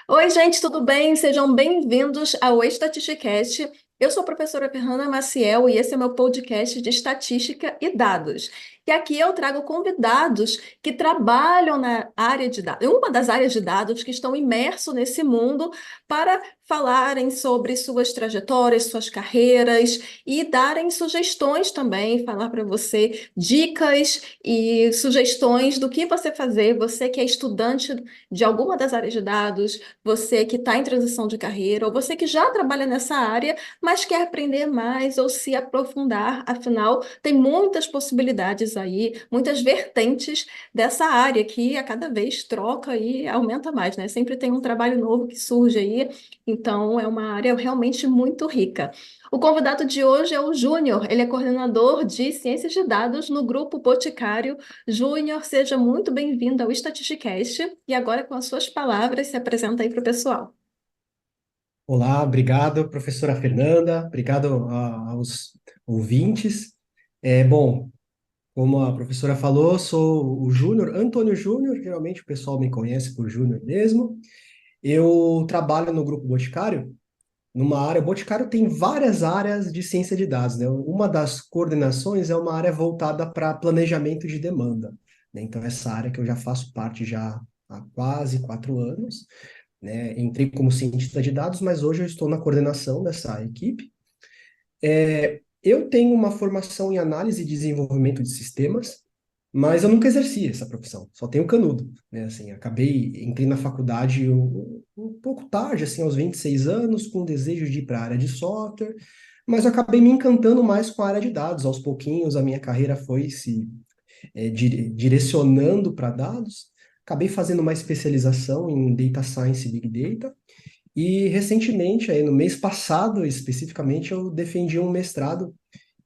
Oi, gente, tudo bem? Sejam bem-vindos ao Estatisticast. Eu sou a professora Fernanda Maciel e esse é meu podcast de estatística e dados. E aqui eu trago convidados que trabalham na área de dados, uma das áreas de dados que estão imersos nesse mundo para falarem sobre suas trajetórias, suas carreiras e darem sugestões também, falar para você dicas e sugestões do que você fazer, você que é estudante de alguma das áreas de dados, você que está em transição de carreira, ou você que já trabalha nessa área, mas quer aprender mais ou se aprofundar, afinal, tem muitas possibilidades aí, muitas vertentes dessa área que a cada vez troca e aumenta mais, né? Sempre tem um trabalho novo que surge aí, então é uma área realmente muito rica. O convidado de hoje é o Júnior, ele é coordenador de ciências de dados no Grupo Boticário. Júnior, seja muito bem-vindo ao Statisticast e agora, com as suas palavras, se apresenta aí para o pessoal. Olá, obrigado, professora Fernanda, obrigado aos ouvintes. Bom, como a professora falou, sou o Júnior, Antônio Júnior, geralmente o pessoal me conhece por Júnior mesmo. Eu trabalho no Grupo Boticário, numa área, o Boticário tem várias áreas de ciência de dados, né? Uma das coordenações é uma área voltada para planejamento de demanda, né? Então, essa área que eu já faço parte já há quase 4 anos, né? Entrei como cientista de dados, mas hoje eu estou na coordenação dessa equipe. Eu tenho uma formação em análise e desenvolvimento de sistemas, mas eu nunca exerci essa profissão, só tenho canudo, né? Assim, entrei na faculdade um pouco tarde, assim, aos 26 anos, com o desejo de ir para a área de software, mas eu acabei me encantando mais com a área de dados. Aos pouquinhos, a minha carreira foi se direcionando para dados. Acabei fazendo uma especialização em Data Science e Big Data, e recentemente, aí, no mês passado especificamente, eu defendi um mestrado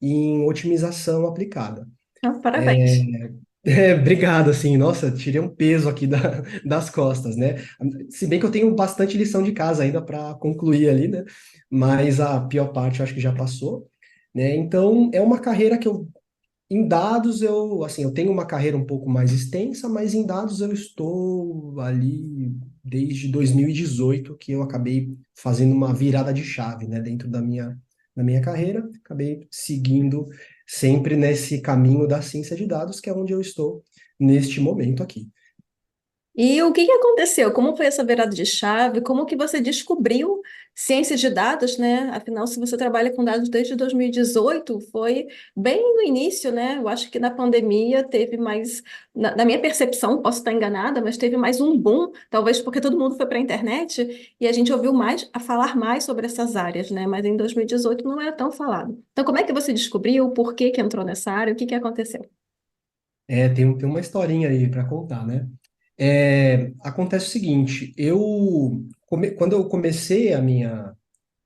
em otimização aplicada. Ah, parabéns. Obrigado, assim, nossa, tirei um peso aqui das costas, né? Se bem que eu tenho bastante lição de casa ainda para concluir ali, né? Mas a pior parte eu acho que já passou, né? Então, é uma carreira que em dados eu tenho uma carreira um pouco mais extensa, mas em dados eu estou ali desde 2018, que eu acabei fazendo uma virada de chave, né, dentro da minha carreira, acabei seguindo sempre nesse caminho da ciência de dados, que é onde eu estou neste momento aqui. E o que que aconteceu? Como foi essa virada de chave? Como que você descobriu ciências de dados, né? Afinal, se você trabalha com dados desde 2018, foi bem no início, né? Eu acho que na pandemia teve mais, na minha percepção, posso estar enganada, mas teve mais um boom, talvez porque todo mundo foi para a internet e a gente ouviu mais a falar mais sobre essas áreas, né? Mas em 2018 não era tão falado. Então, como é que você descobriu? Por que que entrou nessa área? O que que aconteceu? Tem uma historinha aí para contar, né? Acontece o seguinte, quando eu comecei a minha.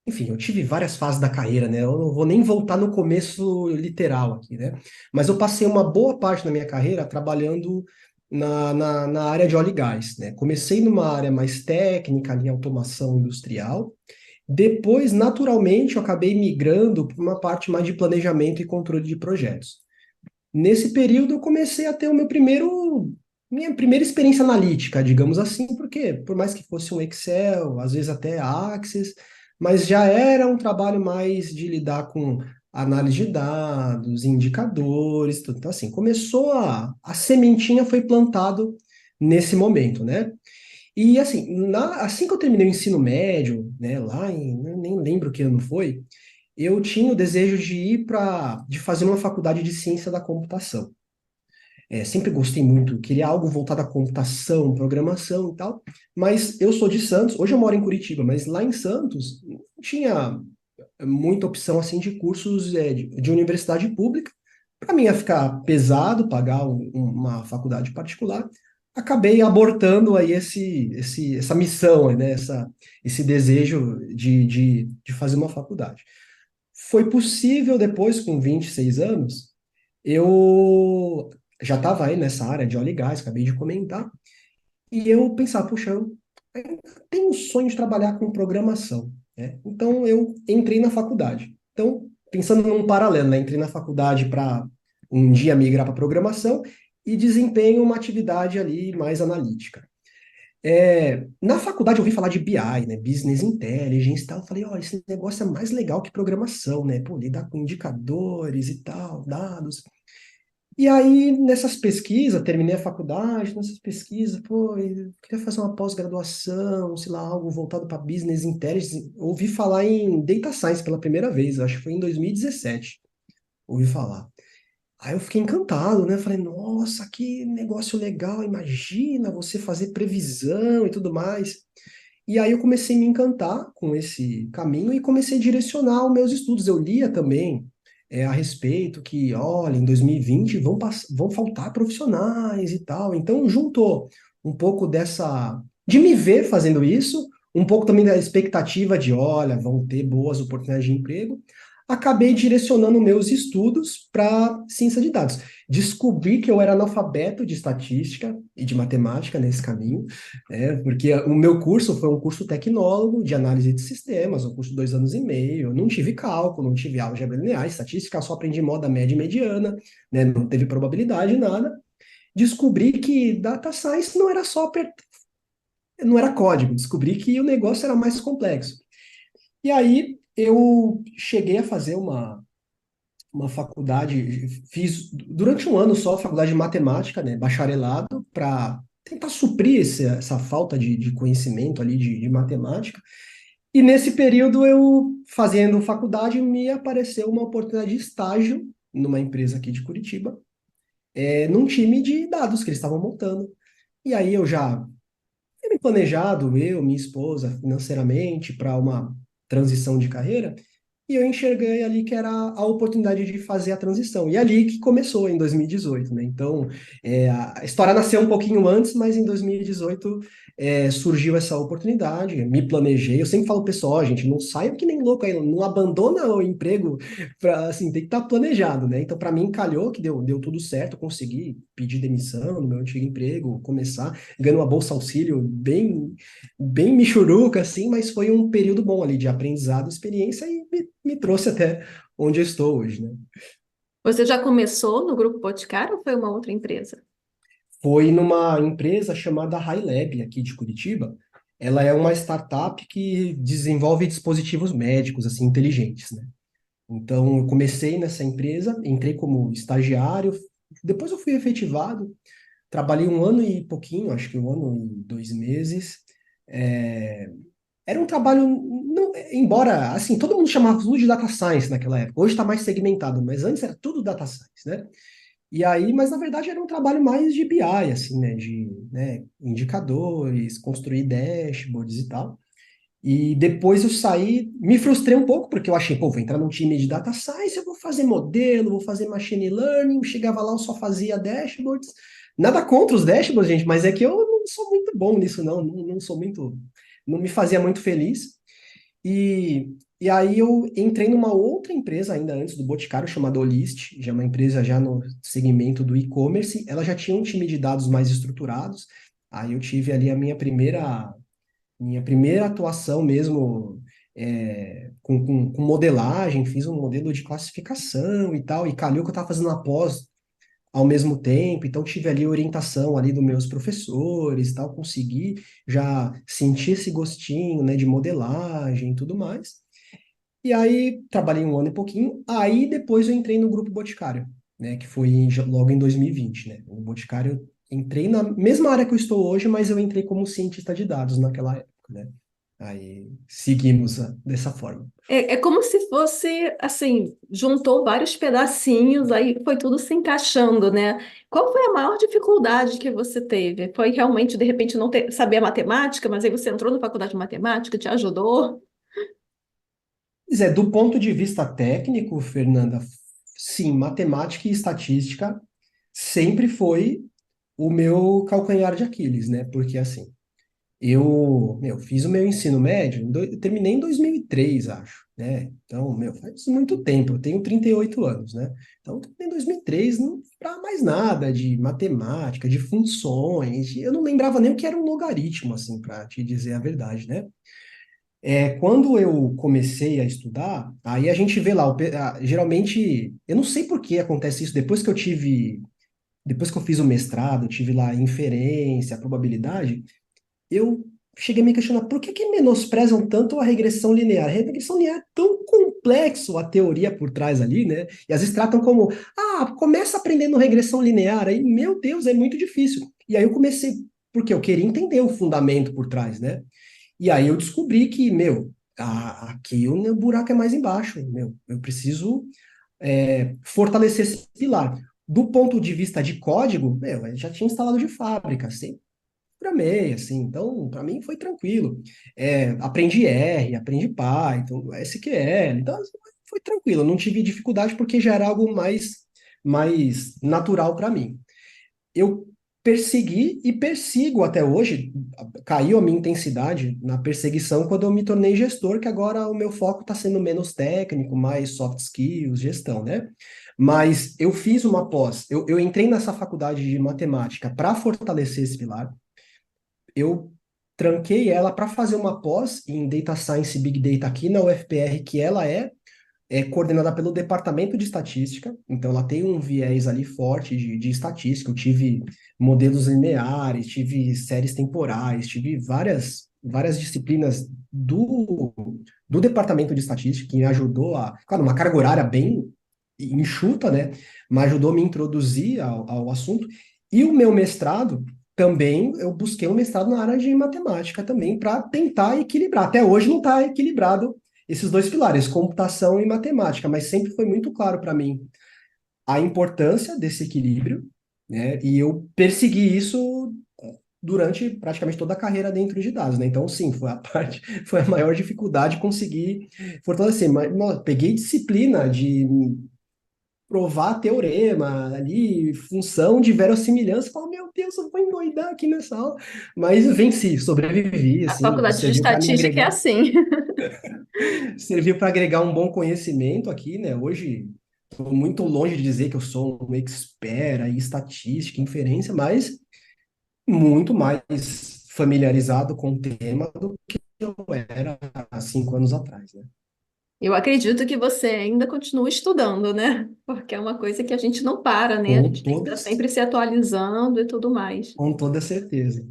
Enfim, eu tive várias fases da carreira, né? Eu não vou nem voltar no começo literal aqui, né? Mas eu passei uma boa parte da minha carreira trabalhando na área de óleo e gás, né? Comecei numa área mais técnica, ali, automação industrial. Depois, naturalmente, eu acabei migrando para uma parte mais de planejamento e controle de projetos. Nesse período, eu comecei a ter minha primeira experiência analítica, digamos assim, porque por mais que fosse um Excel, às vezes até Access, mas já era um trabalho mais de lidar com análise de dados, indicadores, tudo. Então, assim, a sementinha foi plantado nesse momento, né? E, assim, assim que eu terminei o ensino médio, né, eu nem lembro que ano foi, eu tinha o desejo de fazer uma faculdade de ciência da computação. Sempre gostei muito, queria algo voltado à computação, programação e tal, mas eu sou de Santos, hoje eu moro em Curitiba, mas lá em Santos não tinha muita opção assim de cursos de universidade pública. Para mim ia ficar pesado pagar uma faculdade particular. Acabei abortando aí essa missão, né? Esse desejo de fazer uma faculdade. Foi possível depois, com 26 anos, eu já estava aí nessa área de óleo e gás, acabei de comentar, e eu pensava, puxa, eu tenho um sonho de trabalhar com programação, né? Então eu entrei na faculdade. Então, pensando num paralelo, né? Entrei na faculdade para um dia migrar para programação e desempenho uma atividade ali mais analítica. Na faculdade eu ouvi falar de BI, né? Business Intelligence e tal. Eu falei, ó, esse negócio é mais legal que programação, né? Pô, lidar com indicadores e tal, dados. E aí, nessas pesquisas, terminei a faculdade, nessas pesquisas, pô, eu queria fazer uma pós-graduação, sei lá, algo voltado para Business Intelligence. Ouvi falar em Data Science pela primeira vez, acho que foi em 2017. Ouvi falar. Aí eu fiquei encantado, né? Falei, nossa, que negócio legal, imagina você fazer previsão e tudo mais. E aí eu comecei a me encantar com esse caminho e comecei a direcionar os meus estudos. Eu lia também a respeito que, olha, em 2020 vão faltar profissionais e tal. Então juntou um pouco de me ver fazendo isso, um pouco também da expectativa de, olha, vão ter boas oportunidades de emprego. Acabei direcionando meus estudos para ciência de dados. Descobri que eu era analfabeto de estatística e de matemática nesse caminho, porque o meu curso foi um curso tecnólogo de análise de sistemas, um curso de 2 anos e meio. Eu não tive cálculo, não tive álgebra linear, estatística, só aprendi moda média e mediana, né? Não teve probabilidade, nada. Descobri que data science não era não era código, descobri que o negócio era mais complexo. E aí eu cheguei a fazer uma faculdade, fiz durante um ano só a faculdade de matemática, né, bacharelado, para tentar suprir essa falta de conhecimento ali de matemática. E nesse período, eu fazendo faculdade, me apareceu uma oportunidade de estágio numa empresa aqui de Curitiba, num time de dados que eles estavam montando. E aí eu já tinha me planejado, eu, minha esposa, financeiramente, para uma transição de carreira. E eu enxerguei ali que era a oportunidade de fazer a transição. E ali que começou, em 2018, né? Então, a história nasceu um pouquinho antes, mas em 2018 surgiu essa oportunidade. Me planejei. Eu sempre falo pro pessoal, ó, gente, não saiam que nem louco aí, não abandona o emprego, assim, tem que estar planejado, né? Então, para mim, calhou que deu tudo certo, eu consegui pedir demissão no meu antigo emprego, começar, ganhando uma bolsa auxílio bem michuruca, assim, mas foi um período bom ali de aprendizado, experiência e me trouxe até onde eu estou hoje, né? Você já começou no Grupo Boticário ou foi uma outra empresa? Foi numa empresa chamada HiLab, aqui de Curitiba. Ela é uma startup que desenvolve dispositivos médicos, assim, inteligentes, né? Então, eu comecei nessa empresa, entrei como estagiário, depois eu fui efetivado, trabalhei um ano e pouquinho, acho que 1 ano e 2 meses. É, Era um trabalho, embora, assim, todo mundo chamava tudo de data science naquela época. Hoje está mais segmentado, mas antes era tudo data science, né? E aí, mas na verdade era um trabalho mais de BI, assim, né? De, né, indicadores, construir dashboards e tal. E depois eu saí, me frustrei um pouco, porque eu achei, pô, vou entrar num time de data science, eu vou fazer modelo, vou fazer machine learning. Chegava lá, eu só fazia dashboards. Nada contra os dashboards, gente, mas é que eu não sou muito bom nisso, não sou muito, não me fazia muito feliz. E aí eu entrei numa outra empresa ainda antes do Boticário, chamada Olist, já é uma empresa já no segmento do e-commerce. Ela já tinha um time de dados mais estruturados. Aí eu tive ali a minha primeira atuação mesmo com modelagem, fiz um modelo de classificação e tal, e calhou que eu estava fazendo uma pós ao mesmo tempo, então tive ali orientação ali dos meus professores e tal, consegui já sentir esse gostinho, né, de modelagem e tudo mais. E aí trabalhei um ano e pouquinho, aí depois eu entrei no Grupo Boticário, né, que foi logo em 2020, né. O Boticário, eu entrei na mesma área que eu estou hoje, mas eu entrei como cientista de dados naquela época, né. Aí seguimos dessa forma. É como se fosse, assim, juntou vários pedacinhos, aí foi tudo se encaixando, né? Qual foi a maior dificuldade que você teve? Foi realmente, de repente, não saber a matemática, mas aí você entrou na faculdade de matemática, te ajudou? Pois é, do ponto de vista técnico, Fernanda, sim, matemática e estatística sempre foi o meu calcanhar de Aquiles, né? Porque assim, eu fiz o meu ensino médio, eu terminei em 2003, acho, né? Então, faz muito tempo, eu tenho 38 anos, né? Então, em 2003, não para mais nada de matemática, de funções, eu não lembrava nem o que era um logaritmo, assim, para te dizer a verdade, né? Quando eu comecei a estudar, aí a gente vê lá, geralmente, eu não sei por que acontece isso, depois que eu fiz o mestrado, eu tive lá inferência, probabilidade, eu cheguei a me questionar por que que menosprezam tanto a regressão linear? A regressão linear é tão complexo a teoria por trás ali, né? E às vezes tratam como, começa aprendendo regressão linear, aí, meu Deus, é muito difícil. E aí eu comecei, porque eu queria entender o fundamento por trás, né? E aí eu descobri que, meu, aqui o buraco é mais embaixo, meu, eu preciso fortalecer esse pilar. Do ponto de vista de código, meu, eu já tinha instalado de fábrica, sempre programei, assim, então para mim foi tranquilo. Aprendi R, aprendi Python, SQL, então assim, foi tranquilo, eu não tive dificuldade porque já era algo mais natural para mim. Eu persegui e persigo até hoje, caiu a minha intensidade na perseguição quando eu me tornei gestor, que agora o meu foco está sendo menos técnico, mais soft skills, gestão, né? Mas eu fiz uma pós, eu entrei nessa faculdade de matemática para fortalecer esse pilar, eu tranquei ela para fazer uma pós em Data Science e Big Data aqui na UFPR, que ela é coordenada pelo Departamento de Estatística, então ela tem um viés ali forte de estatística. Eu tive modelos lineares, tive séries temporais, tive várias disciplinas do Departamento de Estatística que me ajudou claro, uma carga horária bem enxuta, né? Mas ajudou a me introduzir ao assunto. E o meu mestrado também, eu busquei um mestrado na área de matemática também para tentar equilibrar. Até hoje não está equilibrado esses dois pilares, computação e matemática, mas sempre foi muito claro para mim a importância desse equilíbrio, né? E eu persegui isso durante praticamente toda a carreira dentro de dados, né? Então, sim, foi a maior dificuldade conseguir fortalecer. Mas, peguei disciplina de provar teorema ali, função de verossimilhança, falo, meu Deus, eu vou endoidar aqui nessa aula. Mas venci, sobrevivi, A assim, faculdade de serviu para me estatística é agregar. assim. Serviu para agregar um bom conhecimento aqui, né? Hoje, estou muito longe de dizer que eu sou um expert em estatística, inferência, mas muito mais familiarizado com o tema do que eu era há 5 anos atrás, né? Eu acredito que você ainda continua estudando, né? Porque é uma coisa que a gente não para, né? A Com gente tem que estar todas, sempre se atualizando e tudo mais. com toda certeza.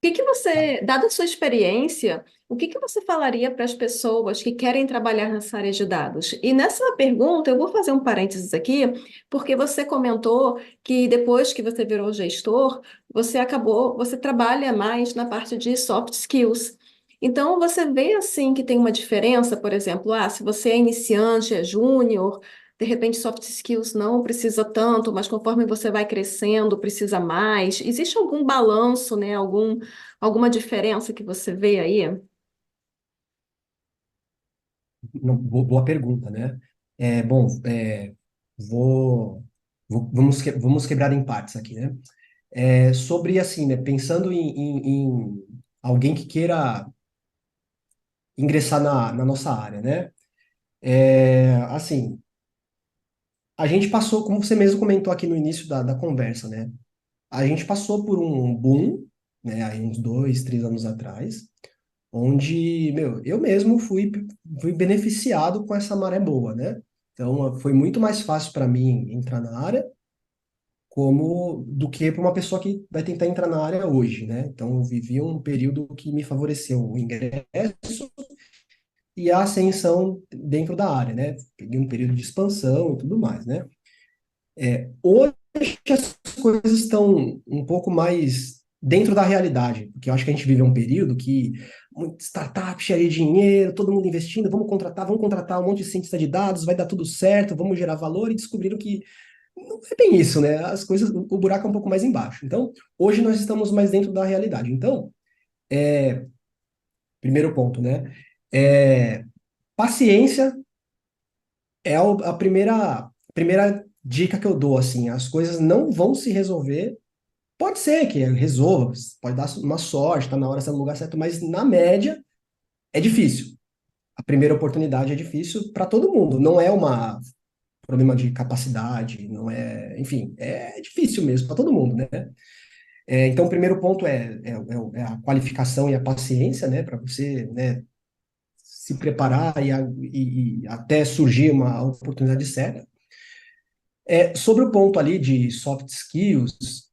Que você, dada a sua experiência, o que você falaria para as pessoas que querem trabalhar nessa área de dados? E nessa pergunta, eu vou fazer um parênteses aqui, porque você comentou que depois que você virou gestor, você trabalha mais na parte de soft skills. Então, você vê assim que tem uma diferença, por exemplo, se você é iniciante, é júnior, de repente soft skills não precisa tanto, mas conforme você vai crescendo, precisa mais. Existe algum balanço, né? Alguma diferença que você vê aí? Boa pergunta, né? Bom, vou, vamos quebrar em partes aqui, né? Sobre, assim, né? Pensando em alguém que queira ingressar na nossa área, né? Assim, a gente passou, como você mesmo comentou aqui no início da conversa, né? A gente passou por um boom, né? Aí uns 2, 3 anos atrás, onde, meu, eu mesmo fui beneficiado com essa maré boa, né? Então, foi muito mais fácil para mim entrar na área como do que para uma pessoa que vai tentar entrar na área hoje, né? Então, eu vivi um período que me favoreceu o ingresso e a ascensão dentro da área, né? Peguei um período de expansão e tudo mais, né? Hoje as coisas estão um pouco mais dentro da realidade, porque eu acho que a gente vive um período que muita startup cheia de dinheiro, todo mundo investindo, vamos contratar um monte de cientista de dados, vai dar tudo certo, vamos gerar valor e descobriram que não é bem isso, né? As coisas, o buraco é um pouco mais embaixo. Então, hoje nós estamos mais dentro da realidade. Então, primeiro ponto, né? É, paciência é a primeira dica que eu dou, assim, as coisas não vão se resolver. Pode ser que resolva, pode dar uma sorte, tá na hora, está no lugar certo, mas na média é difícil. A primeira oportunidade é difícil para todo mundo. Não é um problema de capacidade, não é, enfim, é difícil mesmo para todo mundo, né? Então, o primeiro ponto é a qualificação e a paciência, né, para você, né, se preparar e até surgir uma oportunidade certa. Sobre o ponto ali de soft skills,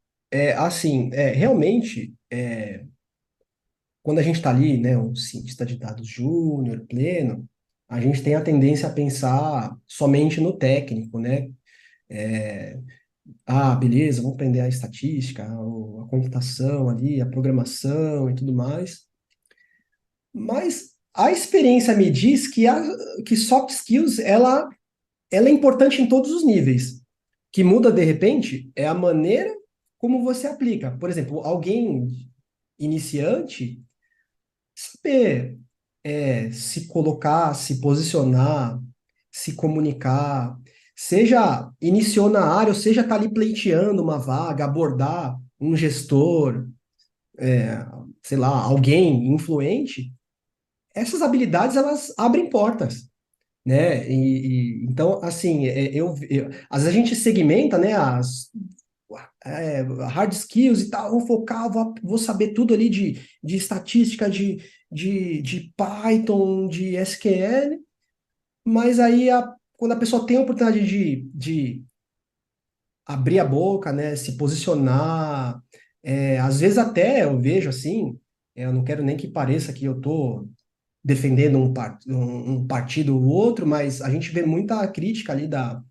assim, realmente quando a gente está ali, né, um cientista de dados júnior, pleno, a gente tem a tendência a pensar somente no técnico, né? É, beleza, vamos aprender a estatística, a computação ali, a programação e tudo mais. Mas a experiência me diz que soft skills, ela é importante em todos os níveis. Que muda, de repente, é a maneira como você aplica. Por exemplo, alguém iniciante, saber se colocar, se posicionar, se comunicar, seja iniciou na área, ou seja, está ali pleiteando uma vaga, abordar um gestor, sei lá, alguém influente, essas habilidades elas abrem portas, né? Então, assim, às vezes a gente segmenta, né, hard skills e tal, vou focar, vou saber tudo ali de estatística, de Python, de SQL, mas aí quando a pessoa tem a oportunidade de abrir a boca, né, se posicionar, às vezes até eu vejo assim, eu não quero nem que pareça que eu tô defendendo um partido ou outro, mas a gente vê muita crítica ali da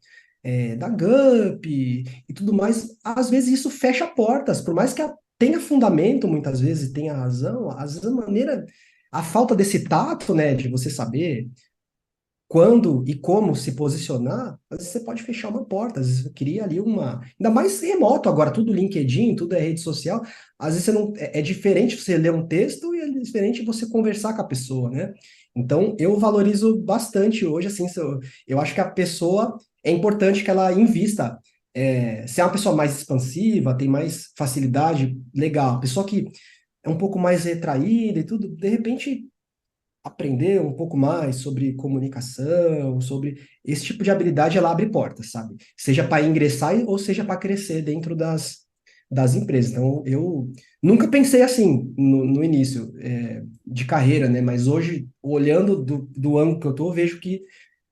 GUP e tudo mais. Às vezes isso fecha portas, por mais que tenha fundamento, muitas vezes tenha razão, às vezes a falta desse tato, né, de você saber quando e como se posicionar, às vezes você pode fechar uma porta, às vezes você cria ali ainda mais remoto agora, tudo LinkedIn, tudo é rede social, às vezes você não, é diferente você ler um texto e é diferente você conversar com a pessoa, né? Então, eu valorizo bastante hoje, assim, eu acho que a pessoa, é importante que ela invista, se é uma pessoa mais expansiva, tem mais facilidade, legal, pessoa que é um pouco mais retraída e tudo, de repente aprender um pouco mais sobre comunicação, sobre esse tipo de habilidade, ela abre portas, sabe? Seja para ingressar ou seja para crescer dentro das empresas. Então, eu nunca pensei assim no início de carreira, né? Mas hoje, olhando do ângulo que eu tô, eu vejo que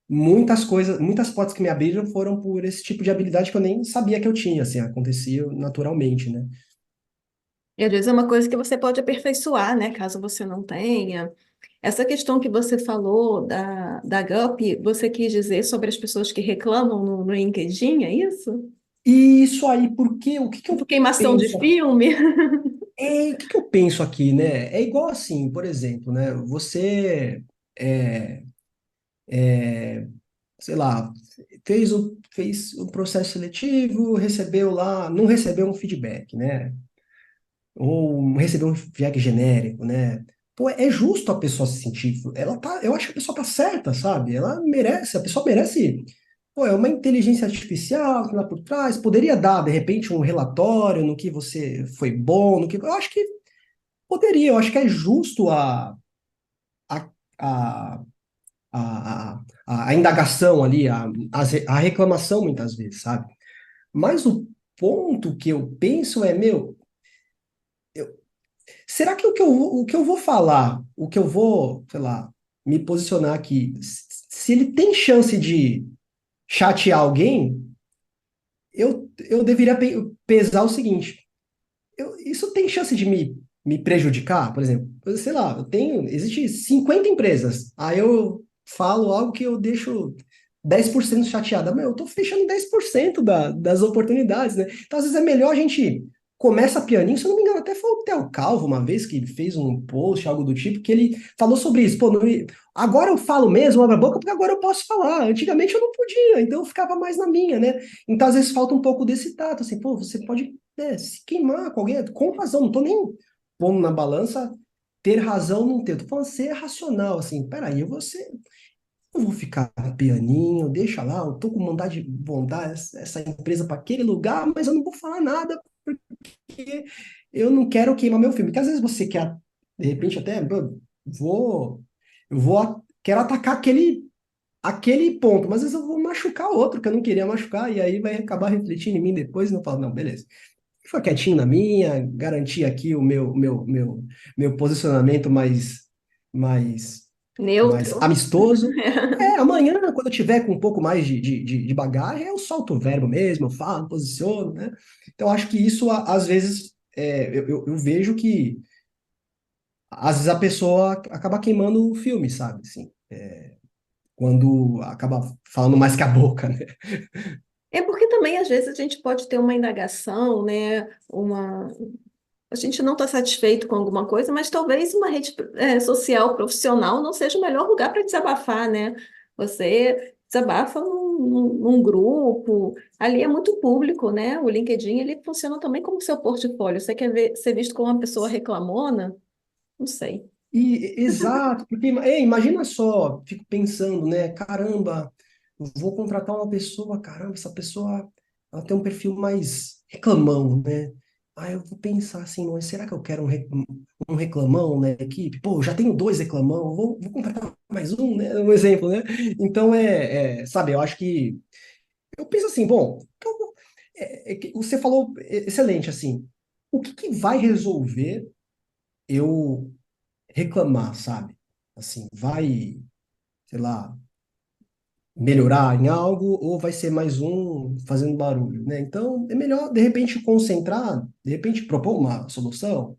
muitas coisas, muitas portas que me abriram foram por esse tipo de habilidade que eu nem sabia que eu tinha, assim, acontecia naturalmente, né? E às vezes é uma coisa que você pode aperfeiçoar, né? Caso você não tenha. Essa questão que você falou da GUP, você quis dizer sobre as pessoas que reclamam no LinkedIn, é isso? E isso aí, porque o que que Tipo eu queimação de penso filme? o que que eu penso aqui, né? É igual assim, por exemplo, né? Você, é, sei lá, fez um processo seletivo, recebeu lá, não recebeu um feedback, né? Ou recebeu um feedback genérico, né? Pô, é justo a pessoa se sentir, eu acho que a pessoa tá certa, sabe? A pessoa merece, pô, é uma inteligência artificial que lá por trás, poderia dar, de repente, um relatório no que você foi bom, eu acho que poderia, eu acho que é justo a, a, a indagação ali, a reclamação muitas vezes, sabe? Mas o ponto que eu penso é, meu, será que o que eu vou falar, o que eu vou, sei lá, me posicionar aqui, se ele tem chance de chatear alguém, eu deveria pesar o seguinte, isso tem chance de me prejudicar, por exemplo? Sei lá, existe 50 empresas, aí eu falo algo que eu deixo 10% chateada. Meu, eu tô fechando 10% das oportunidades, né? Então, às vezes é melhor a gente começa pianinho, se eu não me engano, até foi o Theo Calvo uma vez que fez um post, algo do tipo, que ele falou sobre isso. Pô, agora eu falo mesmo, abro a boca, porque agora eu posso falar. Antigamente eu não podia, então eu ficava mais na minha, né? Então, às vezes, falta um pouco desse tato, assim, pô, você pode se queimar com alguém, com razão, não tô nem pondo na balança ter razão não ter, eu tô falando ser racional, assim, peraí, eu vou ficar no pianinho, deixa lá, eu tô com vontade de mandar essa empresa para aquele lugar, mas eu não vou falar nada, porque eu não quero queimar meu filme, porque às vezes você quer, de repente até, pô, vou, quero atacar aquele ponto, mas às vezes eu vou machucar outro que eu não queria machucar, e aí vai acabar refletindo em mim depois e não falo, não, beleza. Ficar quietinho na minha, garantir aqui o meu posicionamento mais, mais Neutro. amistoso. Amanhã, quando eu tiver com um pouco mais de bagagem, eu solto o verbo mesmo, eu falo, posiciono, né? Então, acho que isso, às vezes, eu vejo que às vezes a pessoa acaba queimando o filme, sabe? Assim, quando acaba falando mais que a boca, né? É porque também, às vezes, a gente pode ter uma indagação, né? A gente não está satisfeito com alguma coisa, mas talvez uma rede social profissional não seja o melhor lugar para desabafar, né? Você desabafa num grupo, ali é muito público, né? O LinkedIn, ele funciona também como seu portfólio. Você quer ser visto como uma pessoa reclamona? Não sei. Exato, porque imagina só, fico pensando, né? Caramba, vou contratar uma pessoa, caramba, essa pessoa ela tem um perfil mais reclamão, né? Aí eu vou pensar assim, mas será que eu quero um reclamão na equipe? Pô, já tenho dois reclamão, vou contratar mais um, né? Um exemplo, né? Então sabe, eu acho que eu penso assim, bom, então, que você falou excelente assim, o que que vai resolver eu reclamar, sabe? Assim, vai, sei lá, melhorar em algo ou vai ser mais um fazendo barulho, né? Então, é melhor, de repente, concentrar, de repente, propor uma solução,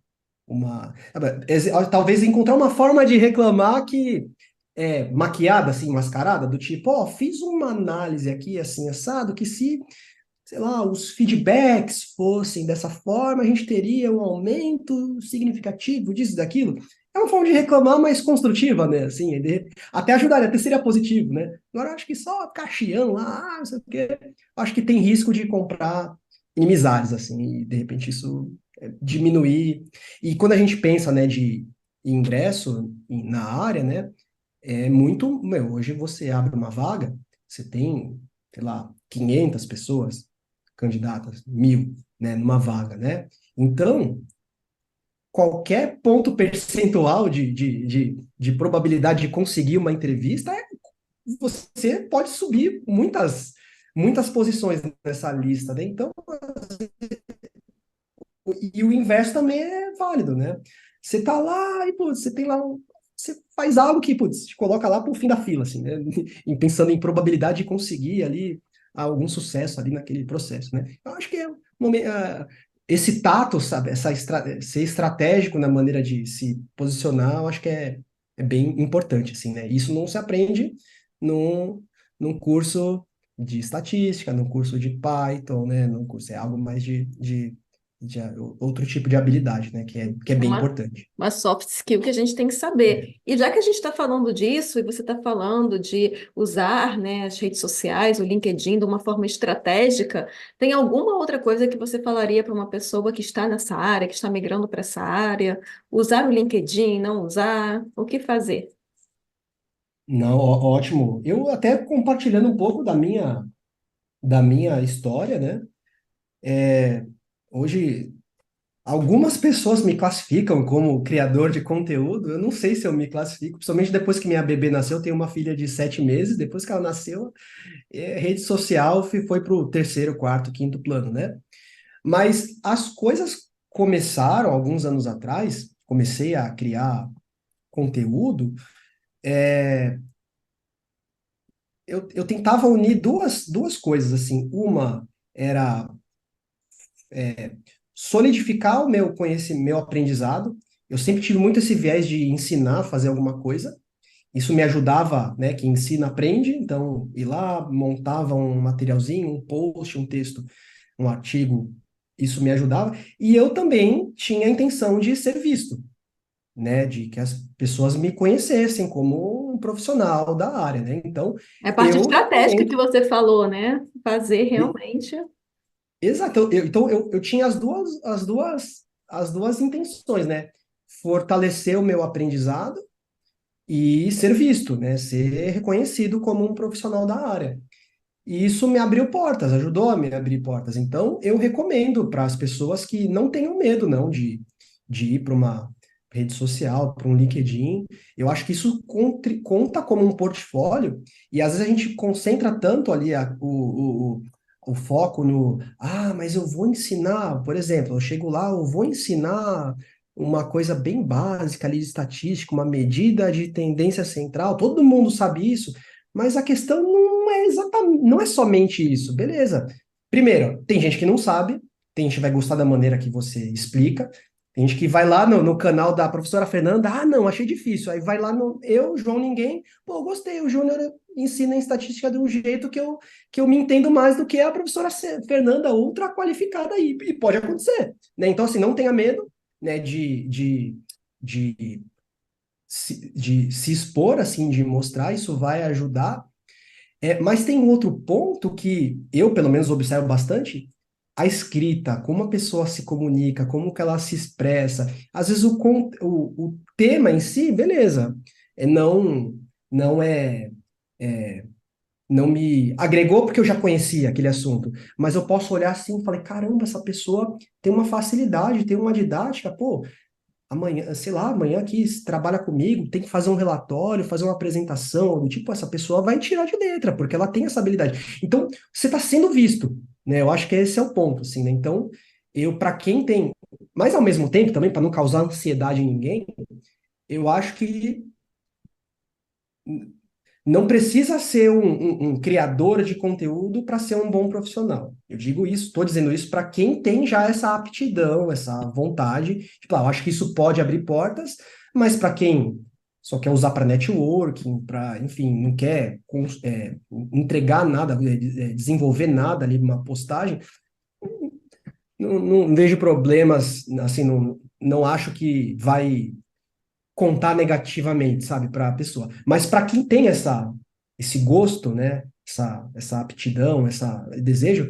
talvez encontrar uma forma de reclamar que é maquiada, assim, mascarada, do tipo, ó, fiz uma análise aqui, assim, assado, que se sei lá, os feedbacks fossem dessa forma, a gente teria um aumento significativo disso, daquilo. É uma forma de reclamar mais construtiva, né? Assim, até ajudaria, até seria positivo, né? Agora, eu acho que só caxião lá, não sei o quê, eu acho que tem risco de comprar inimizades, assim, e de repente isso diminuir. E quando a gente pensa, né, de ingresso na área, né, é muito, hoje você abre uma vaga, você tem, sei lá, 500 pessoas candidatas, 1.000, né, numa vaga, né? Então, qualquer ponto percentual de probabilidade de conseguir uma entrevista, você pode subir muitas posições nessa lista, né? Então, e o inverso também é válido, né? Você tá lá e, putz, você tem lá você faz algo que, putz, te coloca lá pro fim da fila, assim, né? Pensando em probabilidade de conseguir ali algum sucesso ali naquele processo, né? Eu acho que esse tato, sabe? Ser estratégico na maneira de se posicionar, eu acho que é bem importante, assim, né? Isso não se aprende num, num curso de estatística, num curso de Python, né? Num curso, é algo mais de outro tipo de habilidade, né? Que é É bem importante. uma soft skill que a gente tem que saber. E já que a gente está falando disso, e você está falando de usar, né, as redes sociais, o LinkedIn, de uma forma estratégica, tem alguma outra coisa que você falaria para uma pessoa que está nessa área, que está migrando para essa área? Usar o LinkedIn, não usar? O que fazer? Não, ótimo. Eu até compartilhando um pouco da minha história, né? Hoje, algumas pessoas me classificam como criador de conteúdo. Eu não sei se eu me classifico, principalmente depois que minha bebê nasceu. Eu tenho uma filha de 7 meses. Depois que ela nasceu, rede social foi para o terceiro, quarto, quinto plano, né? Mas as coisas começaram alguns anos atrás. Comecei a criar conteúdo. Eu tentava unir duas coisas, assim. Uma era solidificar o meu conhecimento, meu aprendizado. Eu sempre tive muito esse viés de ensinar a fazer alguma coisa. Isso me ajudava, né? Que ensina, aprende. Então, ir lá, montava um materialzinho, um post, um texto, um artigo. Isso me ajudava. E eu também tinha a intenção de ser visto, né? De que as pessoas me conhecessem como um profissional da área, né? Então, É a parte eu estratégica recomendo. que você falou, né? Fazer realmente. Exato. Então eu tinha as duas intenções, né? Fortalecer o meu aprendizado e ser visto, né? Ser reconhecido como um profissional da área. E isso me abriu portas, ajudou a me abrir portas. Então, eu recomendo para as pessoas que não tenham medo, não, de ir para uma rede social, para um LinkedIn. Eu acho que isso conta como um portfólio, e às vezes a gente concentra tanto ali o foco no, mas eu vou ensinar, por exemplo, eu chego lá, eu vou ensinar uma coisa bem básica ali de estatística, uma medida de tendência central, todo mundo sabe isso, mas a questão não é somente isso, beleza. Primeiro, tem gente que não sabe, tem gente que vai gostar da maneira que você explica, Tem gente que vai lá no canal da professora Fernanda, ah, não, achei difícil. Aí vai lá no eu, João Ninguém, pô, gostei, o Júnior ensina em estatística de um jeito que eu me entendo mais do que a professora Fernanda, ultra qualificada aí. E pode acontecer, né? Então, assim, não tenha medo, né, de, de se expor, assim, de mostrar, isso vai ajudar. Mas tem um outro ponto que eu, pelo menos, observo bastante, a escrita, como a pessoa se comunica, como que ela se expressa. Às vezes o tema em si, beleza, não não é, não me agregou porque eu já conhecia aquele assunto, mas eu posso olhar assim e falar, caramba, essa pessoa tem uma facilidade, tem uma didática, pô, amanhã, sei lá, amanhã aqui trabalha comigo, tem que fazer um relatório, fazer uma apresentação, do tipo, essa pessoa vai tirar de letra, porque ela tem essa habilidade. Então, você está sendo visto, né? Eu acho que esse é o ponto, assim, né? Então, para quem tem, mas ao mesmo tempo também, para não causar ansiedade em ninguém, eu acho que não precisa ser um criador de conteúdo para ser um bom profissional. Eu digo isso, estou dizendo isso para quem tem já essa aptidão, essa vontade. Tipo, eu acho que isso pode abrir portas, mas para quem só quer usar para networking, para, enfim, não quer entregar nada, desenvolver nada ali numa postagem, não vejo problemas, assim, não acho que vai contar negativamente, sabe, para a pessoa. Mas para quem tem esse gosto, né, essa aptidão, esse desejo,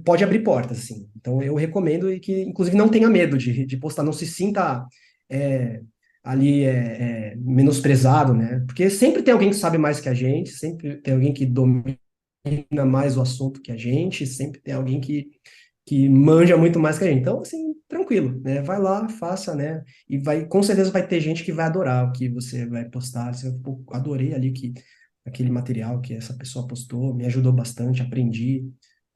pode abrir portas, assim. Então eu recomendo e que, inclusive, não tenha medo de postar, não se sinta é, ali menosprezado, né? Porque sempre tem alguém que sabe mais que a gente, sempre tem alguém que domina mais o assunto que a gente, sempre tem alguém que manja muito mais que a gente. Então, assim, tranquilo, né? Vai lá, faça, né? E vai, com certeza vai ter gente que vai adorar o que você vai postar. Você vai, pô, adorei ali aquele material que essa pessoa postou, me ajudou bastante, aprendi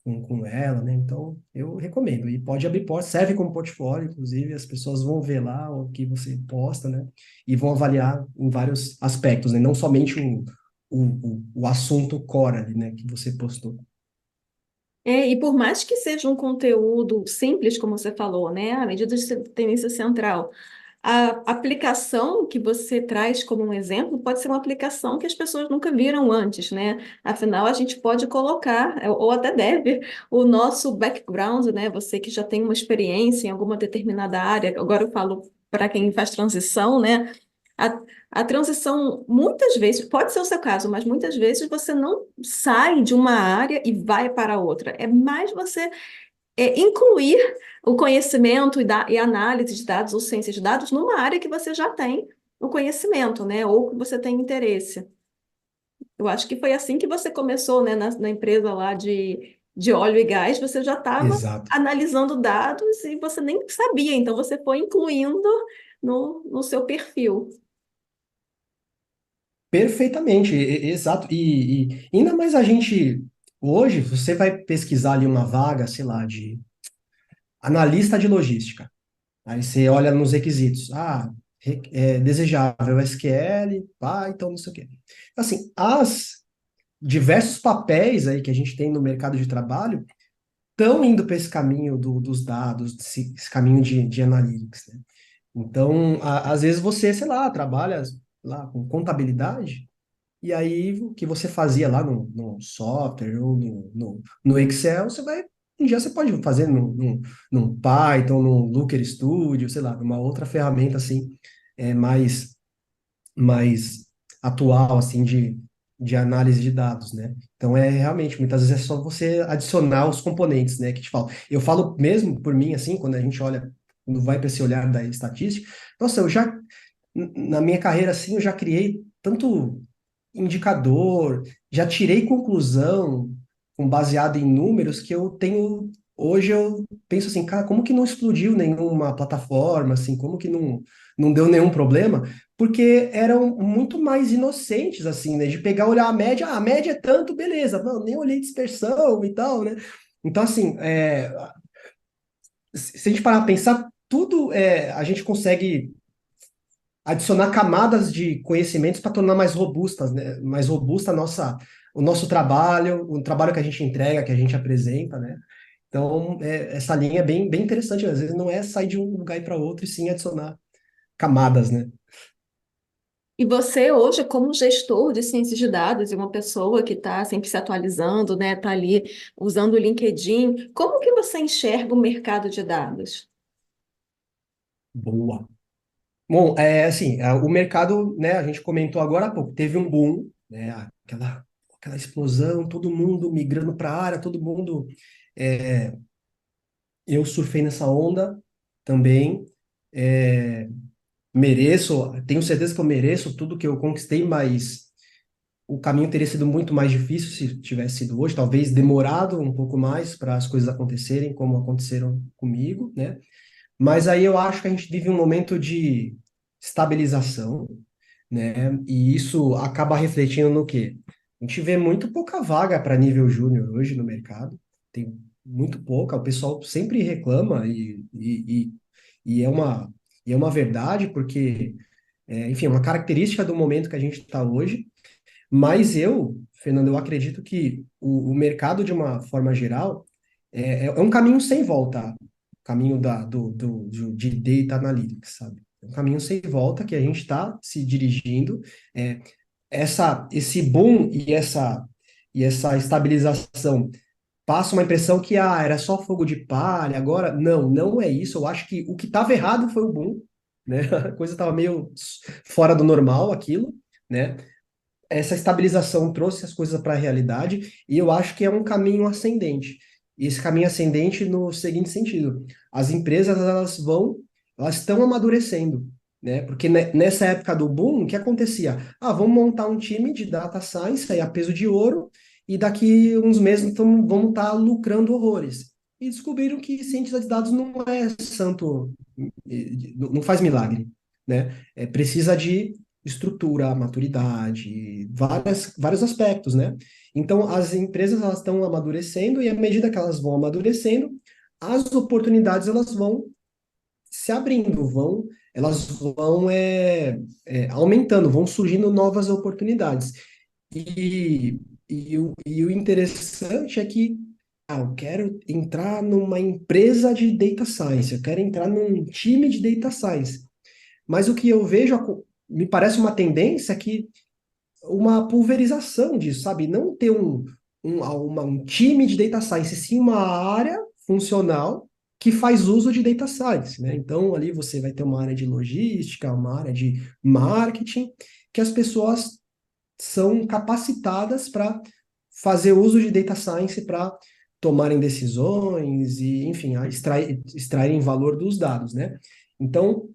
com ela, né? Então, eu recomendo. E pode abrir porta, serve como portfólio, inclusive, as pessoas vão ver lá o que você posta, né? E vão avaliar em vários aspectos, né? Não somente o assunto core ali, né? Que você postou. E por mais que seja um conteúdo simples, como você falou, né, a medida de tendência central, a aplicação que você traz como um exemplo pode ser uma aplicação que as pessoas nunca viram antes, né? Afinal, a gente pode colocar, ou até deve, o nosso background, né? Você que já tem uma experiência em alguma determinada área, agora eu falo para quem faz transição, né? A, a transição, muitas vezes, pode ser o seu caso, mas muitas vezes você não sai de uma área e vai para outra. É mais você incluir o conhecimento e análise de dados ou ciência de dados numa área que você já tem o conhecimento, né? Ou que você tem interesse. Eu acho que foi assim que você começou, né? Na empresa lá de óleo e gás, você já estava Exato. analisando dados e você nem sabia, então você foi incluindo no seu perfil. Perfeitamente, exato. E ainda mais a gente, hoje, você vai pesquisar ali uma vaga, sei lá, de analista de logística. Aí você olha nos requisitos. Ah, é desejável SQL, Python, não sei o quê. Assim, as diversos papéis aí que a gente tem no mercado de trabalho estão indo para esse caminho dos dados, esse caminho de analytics, né? Então, às vezes você, sei lá, trabalha lá com contabilidade, e aí, o que você fazia lá no software ou no Excel, você vai. Um dia você pode fazer num Python, num Looker Studio, sei lá, numa outra ferramenta assim, mais atual, assim, de análise de dados, né? Então, realmente, muitas vezes é só você adicionar os componentes, né, que te falam. Eu falo mesmo por mim, assim, quando a gente olha, quando vai para esse olhar da estatística, nossa, na minha carreira, assim, eu já criei tanto indicador, já tirei conclusão baseado em números que eu tenho. Hoje eu penso assim, cara, como que não explodiu nenhuma plataforma, assim, como que não deu nenhum problema? Porque eram muito mais inocentes, assim, né? De pegar, olhar a média é tanto, beleza, não, nem olhei dispersão e tal, né? Então, assim, se a gente parar para pensar, tudo a gente consegue adicionar camadas de conhecimentos para tornar mais robustas, né? Mais robusta o nosso trabalho, o trabalho que a gente entrega, que a gente apresenta, né? Então, essa linha é bem interessante. Às vezes não é sair de um lugar para outro, e sim adicionar camadas, né? E você hoje, como gestor de ciências de dados e uma pessoa que está sempre se atualizando, né, está ali usando o LinkedIn, como que você enxerga o mercado de dados? Boa. Bom, assim, o mercado, né, a gente comentou agora há pouco, teve um boom, né, aquela explosão, todo mundo migrando para a área, todo mundo. é, eu surfei nessa onda também, é, mereço, tenho certeza que eu mereço tudo que eu conquistei, mas o caminho teria sido muito mais difícil se tivesse sido hoje, talvez demorado um pouco mais para as coisas acontecerem como aconteceram comigo, né? Mas aí eu acho que a gente vive um momento de estabilização, né? E isso acaba refletindo no quê? A gente vê muito pouca vaga para nível júnior hoje no mercado, tem muito pouca, o pessoal sempre reclama e é uma verdade, porque, enfim, é uma característica do momento que a gente está hoje, mas Fernando, eu acredito que o mercado, de uma forma geral, é um caminho sem volta, o caminho de data analytics, sabe? É um caminho sem volta que a gente está se dirigindo. É, esse boom e essa estabilização passa uma impressão que era só fogo de palha, agora não é isso. Eu acho que o que estava errado foi o boom, né? A coisa estava meio fora do normal aquilo, né? Essa estabilização trouxe as coisas para a realidade e eu acho que é um caminho ascendente. E esse caminho ascendente no seguinte sentido: as empresas elas estão amadurecendo, né? Porque nessa época do boom, o que acontecia? Ah, vamos montar um time de data science aí a peso de ouro e daqui uns meses então, vamos estar lucrando horrores. E descobriram que cientista de dados não é santo, não faz milagre, né? Precisa de estrutura, maturidade, vários aspectos, né? Então, as empresas elas estão amadurecendo e à medida que elas vão amadurecendo, as oportunidades elas vão se abrindo, elas vão aumentando, vão surgindo novas oportunidades. E, e o interessante é que eu quero entrar numa empresa de data science, eu quero entrar num time de data science. Mas o que eu vejo, me parece uma tendência que uma pulverização disso, sabe? Não ter um time de data science, sim uma área funcional que faz uso de data science, né? Então, ali você vai ter uma área de logística, uma área de marketing, que as pessoas são capacitadas para fazer uso de data science para tomarem decisões e, enfim, extraírem valor dos dados, né? Então,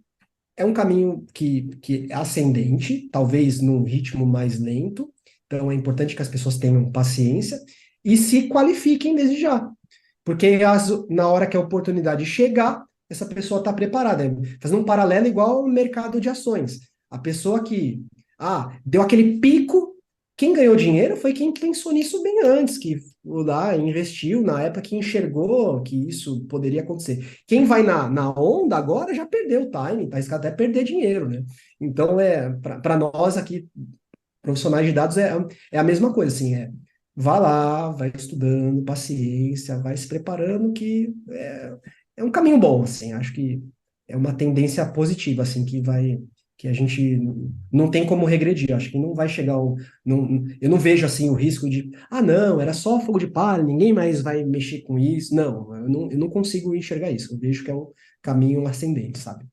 é um caminho que é ascendente, talvez num ritmo mais lento. Então, é importante que as pessoas tenham paciência e se qualifiquem desde já. Porque na hora que a oportunidade chegar, essa pessoa está preparada. Fazendo um paralelo igual ao mercado de ações. A pessoa que deu aquele pico, quem ganhou dinheiro foi quem pensou nisso bem antes, que lá investiu na época que enxergou que isso poderia acontecer. Quem vai na onda agora já perdeu o time, tá arriscado até perder dinheiro, né? Então, para nós aqui, profissionais de dados, é a mesma coisa, assim, vá lá, vai estudando, paciência, vai se preparando, que é um caminho bom, assim, acho que é uma tendência positiva, assim, que a gente não tem como regredir, acho que não vai chegar, eu não vejo, assim, o risco de, não, era só fogo de palha, ninguém mais vai mexer com isso, não, eu não consigo enxergar isso, eu vejo que é um caminho ascendente, sabe?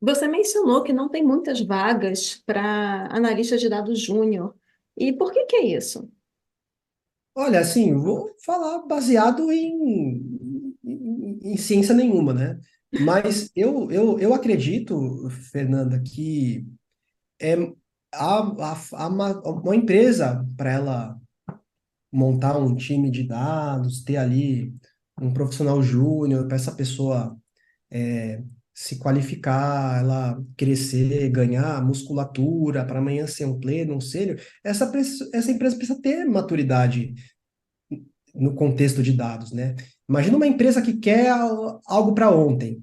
Você mencionou que não tem muitas vagas para analista de dados júnior. E por que que é isso? Olha, assim, eu vou falar baseado em ciência nenhuma, né? Mas eu acredito, Fernanda, que é uma empresa, para ela montar um time de dados, ter ali um profissional júnior, para essa pessoa se qualificar, ela crescer, ganhar musculatura, para amanhã ser um pleno, um sênior, essa empresa precisa ter maturidade no contexto de dados, né? Imagina uma empresa que quer algo para ontem,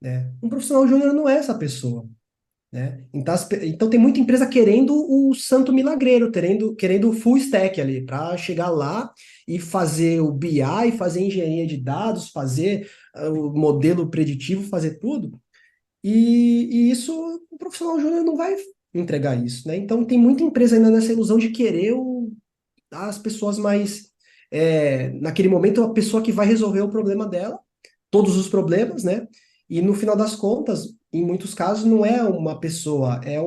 né? Um profissional júnior não é essa pessoa, né? Então tem muita empresa querendo o santo milagreiro, querendo o full stack ali, para chegar lá e fazer o BI, fazer engenharia de dados, fazer o modelo preditivo, fazer tudo. E isso, o profissional júnior não vai entregar isso, né? Então tem muita empresa ainda nessa ilusão de querer as pessoas mais, naquele momento, a pessoa que vai resolver o problema dela, todos os problemas, né? E no final das contas, em muitos casos, não é uma pessoa, é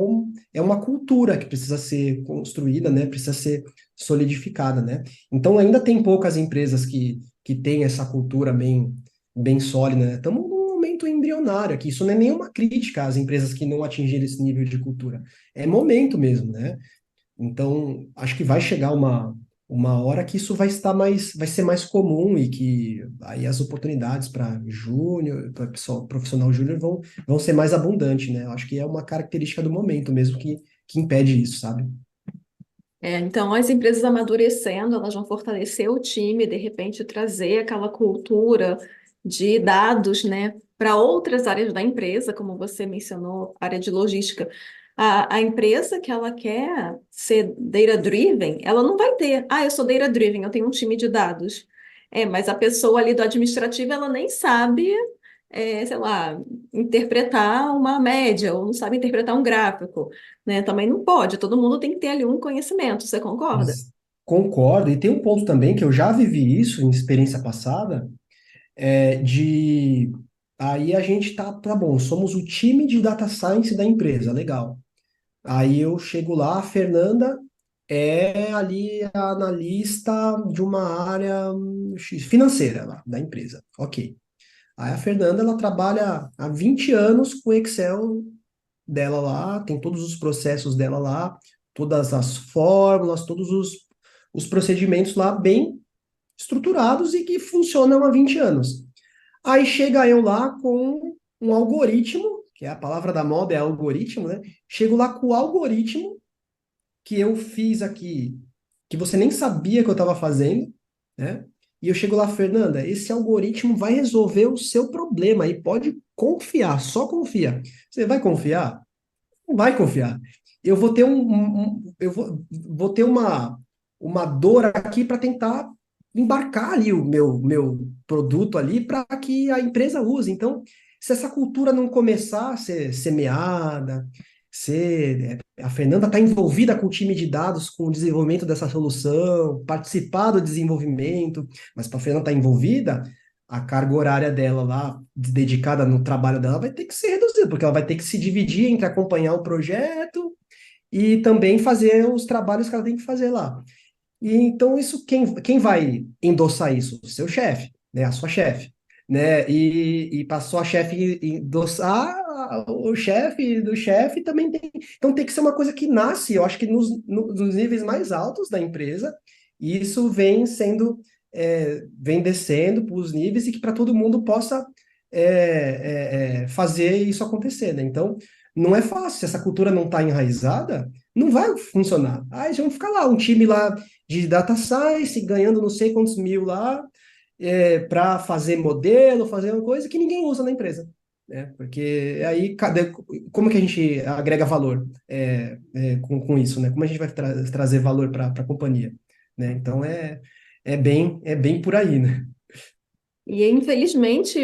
uma cultura que precisa ser construída, né? Precisa ser solidificada, né? Então ainda tem poucas empresas que têm essa cultura bem sólida, né? Estamos num momento embrionário aqui. Isso não é nenhuma crítica às empresas que não atingiram esse nível de cultura. É momento mesmo, né? Então, acho que vai chegar uma hora que isso vai ser mais comum e que aí as oportunidades para júnior, para profissional júnior vão ser mais abundantes, né? Eu acho que é uma característica do momento mesmo que impede isso, sabe? Então, as empresas amadurecendo, elas vão fortalecer o time, de repente trazer aquela cultura de dados, né, para outras áreas da empresa, como você mencionou, área de logística. A empresa que ela quer ser data-driven, ela não vai ter, eu sou data-driven, eu tenho um time de dados. Mas a pessoa ali do administrativo, ela nem sabe, sei lá, interpretar uma média, ou não sabe interpretar um gráfico, né? Também não pode, todo mundo tem que ter ali um conhecimento, você concorda? Concordo, e tem um ponto também que eu já vivi isso em experiência passada, de aí a gente tá bom, somos o time de data science da empresa, legal. Aí eu chego lá, a Fernanda é ali a analista de uma área X, financeira lá, da empresa. Ok. Aí a Fernanda, ela trabalha há 20 anos com o Excel dela lá, tem todos os processos dela lá, todas as fórmulas, todos os procedimentos lá bem estruturados e que funcionam há 20 anos. Aí chega eu lá com um algoritmo, que é a palavra da moda, é algoritmo, né? Chego lá com o algoritmo que eu fiz aqui, que você nem sabia que eu estava fazendo, né? E eu chego lá, Fernanda, esse algoritmo vai resolver o seu problema e pode confiar, só confia. Você vai confiar? Não vai confiar. Eu vou ter vou ter uma dor aqui para tentar embarcar ali o meu produto ali para que a empresa use. Então, se essa cultura não começar a ser semeada, a Fernanda está envolvida com o time de dados, com o desenvolvimento dessa solução, participar do desenvolvimento, mas para a Fernanda estar envolvida, a carga horária dela lá, dedicada no trabalho dela, vai ter que ser reduzida, porque ela vai ter que se dividir entre acompanhar o projeto e também fazer os trabalhos que ela tem que fazer lá. E então isso quem vai endossar isso? O seu chefe, né? A sua chefe, né? E para sua chefe endossar, o chefe do chefe também tem. Então tem que ser uma coisa que nasce, eu acho que nos níveis mais altos da empresa, e isso vem descendo para os níveis e que para todo mundo possa fazer isso acontecer, né? Então não é fácil, se essa cultura não está enraizada, não vai funcionar. Aí vamos ficar lá, um time lá de data science, ganhando não sei quantos mil lá, para fazer modelo, fazer uma coisa que ninguém usa na empresa. Né? Porque aí, como que a gente agrega valor com isso? Né? Como a gente vai trazer valor para a companhia? Né? Então, é bem por aí, né? E infelizmente,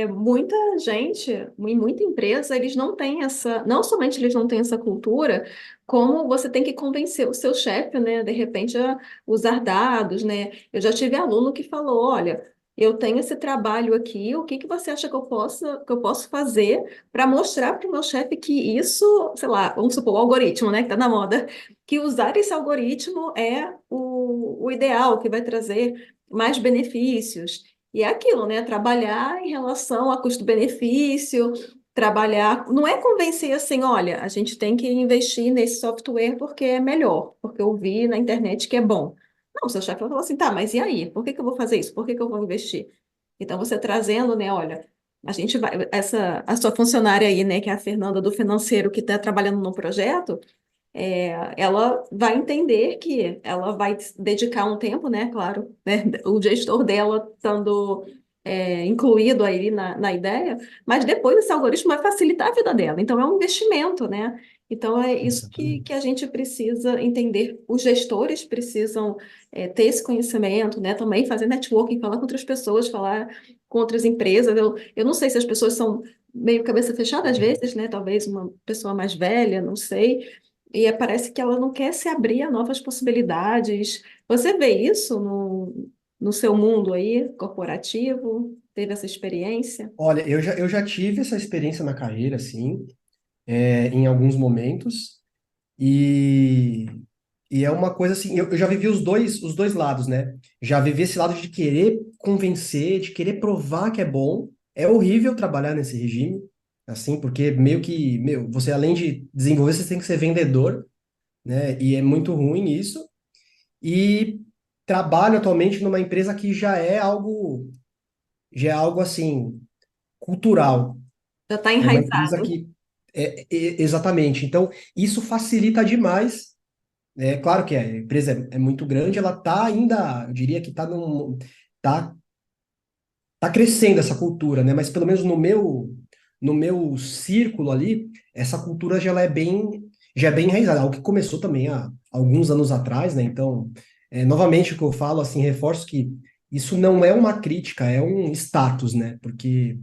muita gente, em muita empresa, eles não têm essa, não somente eles não têm essa cultura, como você tem que convencer o seu chefe, né, de repente, a usar dados, né? Eu já tive aluno que falou, olha, eu tenho esse trabalho aqui, o que que você acha que eu posso fazer para mostrar para o meu chefe que isso, sei lá, vamos supor, o algoritmo, né, que está na moda, que usar esse algoritmo é o ideal, que vai trazer mais benefícios. E é aquilo, né? Trabalhar em relação a custo-benefício, trabalhar. Não é convencer assim, olha, a gente tem que investir nesse software porque é melhor, porque eu vi na internet que é bom. Não, seu chefe vai falar assim, tá, mas e aí? Por que que eu vou fazer isso? Por que que eu vou investir? Então, você trazendo, né, olha, a gente vai, a sua funcionária aí, né, que é a Fernanda do financeiro, que está trabalhando no projeto, ela vai entender que ela vai dedicar um tempo, né? Claro, né? O gestor dela estando incluído aí na ideia, mas depois esse algoritmo vai facilitar a vida dela. Então, é um investimento, né? Então, é isso que a Exatamente. gente precisa entender. Os gestores precisam ter esse conhecimento, né? Também fazer networking, falar com outras pessoas, falar com outras empresas. Eu não sei se as pessoas são meio cabeça fechada às vezes, né? Talvez uma pessoa mais velha, não sei. E parece que ela não quer se abrir a novas possibilidades. Você vê isso no seu mundo aí, corporativo? Teve essa experiência? Olha, eu já tive essa experiência na carreira, assim, em alguns momentos, e, e é uma coisa assim, eu já vivi os dois lados, né? Já vivi esse lado de querer convencer, de querer provar que é bom. É horrível trabalhar nesse regime, assim, porque meio que, você além de desenvolver, você tem que ser vendedor, né? E é muito ruim isso. E trabalho atualmente numa empresa que já é algo assim, cultural. Já está É uma empresa enraizado. que exatamente. Então, isso facilita demais. É claro que a empresa é muito grande, ela está ainda, eu diria que tá, tá crescendo essa cultura, né? Mas pelo menos no meu círculo ali, essa cultura já é bem enraizada, algo que começou também há alguns anos atrás, né? Então, novamente o que eu falo, assim, reforço que isso não é uma crítica, é um status, né? Porque,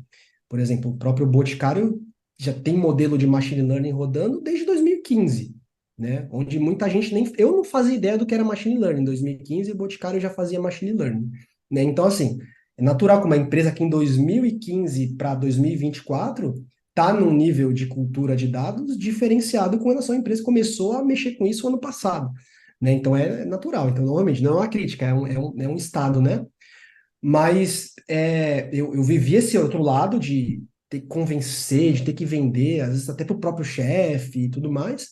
por exemplo, o próprio Boticário já tem modelo de machine learning rodando desde 2015, né? Onde muita gente nem. Eu não fazia ideia do que era machine learning em 2015 e o Boticário já fazia machine learning, né? Então, assim, é natural que uma empresa que em 2015 para 2024 está num nível de cultura de dados diferenciado com relação à empresa que começou a mexer com isso ano passado, né? Então é natural. Então, novamente, não é uma crítica, é um estado, né? Mas eu vivi esse outro lado de ter que convencer, de ter que vender, às vezes até para o próprio chefe e tudo mais.